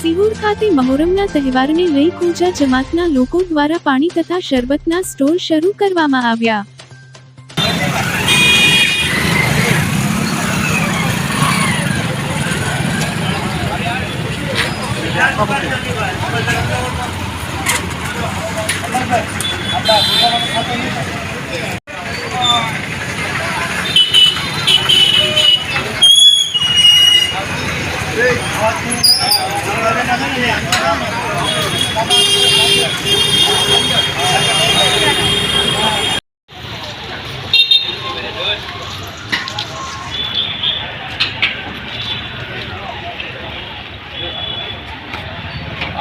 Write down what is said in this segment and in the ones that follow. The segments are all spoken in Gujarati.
સિહોર ખાતે મહોરમના તહેવારને લઈ કુંજા જમાતના લોકો દ્વારા પાણી તથા શરબતના સ્ટોલ શરૂ કરવામાં આવ્યા।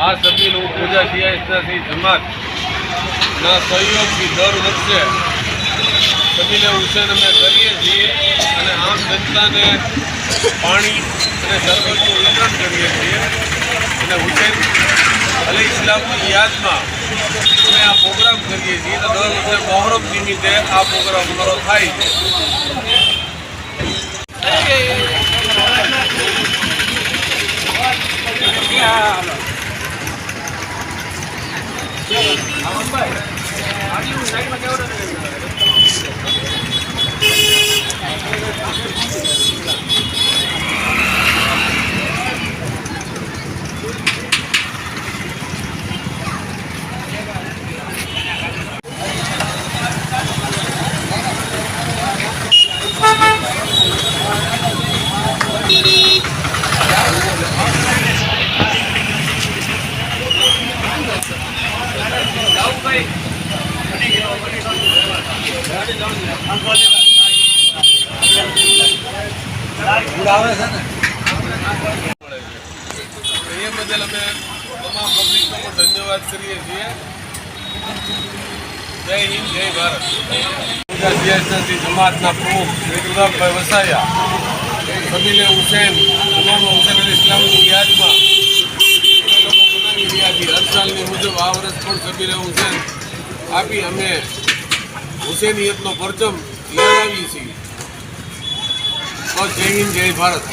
આ સભી लोग पूजा सियासी जमात ना सहयोग की दर वर्षे सभी ने हुसैन में करिए छे અને આમ જનતાને પાણી અને શરબતનું વિતરણ કરીએ છીએ અને હુસૈન અલૈહિસ્સલામની યાદમાં અમે આ પ્રોગ્રામ કરીએ છીએ। તો દર વર્ષે મહોરમ નિમિત્તે આ પ્રોગ્રામ અમારો થાય છે। એ બદલ અમે તમામ પબ્લિકનો પણ ધન્યવાદ કરીએ છીએ। જય હિન્દ, જય ભારત। પૂજા સિયાસી જમાતના પ્રમુખ શ્રી ગુલાબભાઈ વસાયા સબીલે હુસૈન ઇમામ હુસૈન અલૈહિસ્સલામની યાદમાં અમે લોકો મનાવી રહ્યા છીએ। હર સાલની મુજબ આ વર્ષ પણ સબીલે હુસૈન આપી અમે હુસૈનિયતનો પરચમ લહેરાવીએ છીએ। જય હિન્દ, જય ભારત।